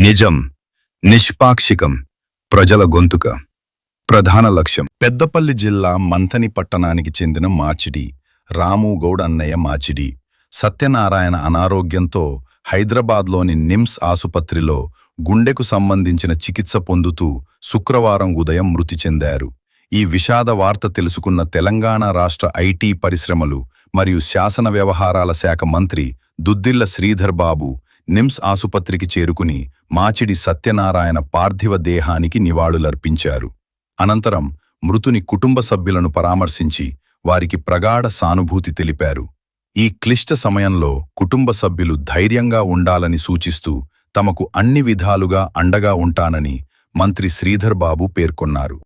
నిజం, నిష్పాక్షికం, ప్రజల గొంతుక. ప్రధాన లక్ష్యం. పెద్దపల్లి జిల్లా మంథని పట్టణానికి చెందిన మాచిడి రాము గౌడ్ అన్నయ్య మాచిడి సత్యనారాయణ అనారోగ్యంతో హైదరాబాద్లోని నిమ్స్ ఆసుపత్రిలో గుండెకు సంబంధించిన చికిత్స పొందుతూ శుక్రవారం ఉదయం మృతి చెందారు. ఈ విషాద వార్త తెలుసుకున్న తెలంగాణ రాష్ట్ర ఐటీ పరిశ్రమలు మరియు శాసన వ్యవహారాల శాఖ మంత్రి దుద్దిళ్ల శ్రీధర్ బాబు నిమ్స్ ఆసుపత్రికి చేరుకుని మాచిడి సత్యనారాయణ పార్థివ దేహానికి నివాళులర్పించారు. అనంతరం మృతుని కుటుంబ సభ్యులను పరామర్శించి వారికి ప్రగాఢ సానుభూతి తెలిపారు. ఈ క్లిష్ట సమయంలో కుటుంబ సభ్యులు ధైర్యంగా ఉండాలని సూచిస్తూ తమకు అన్ని విధాలుగా అండగా ఉంటానని మంత్రి శ్రీధర్ బాబు పేర్కొన్నారు.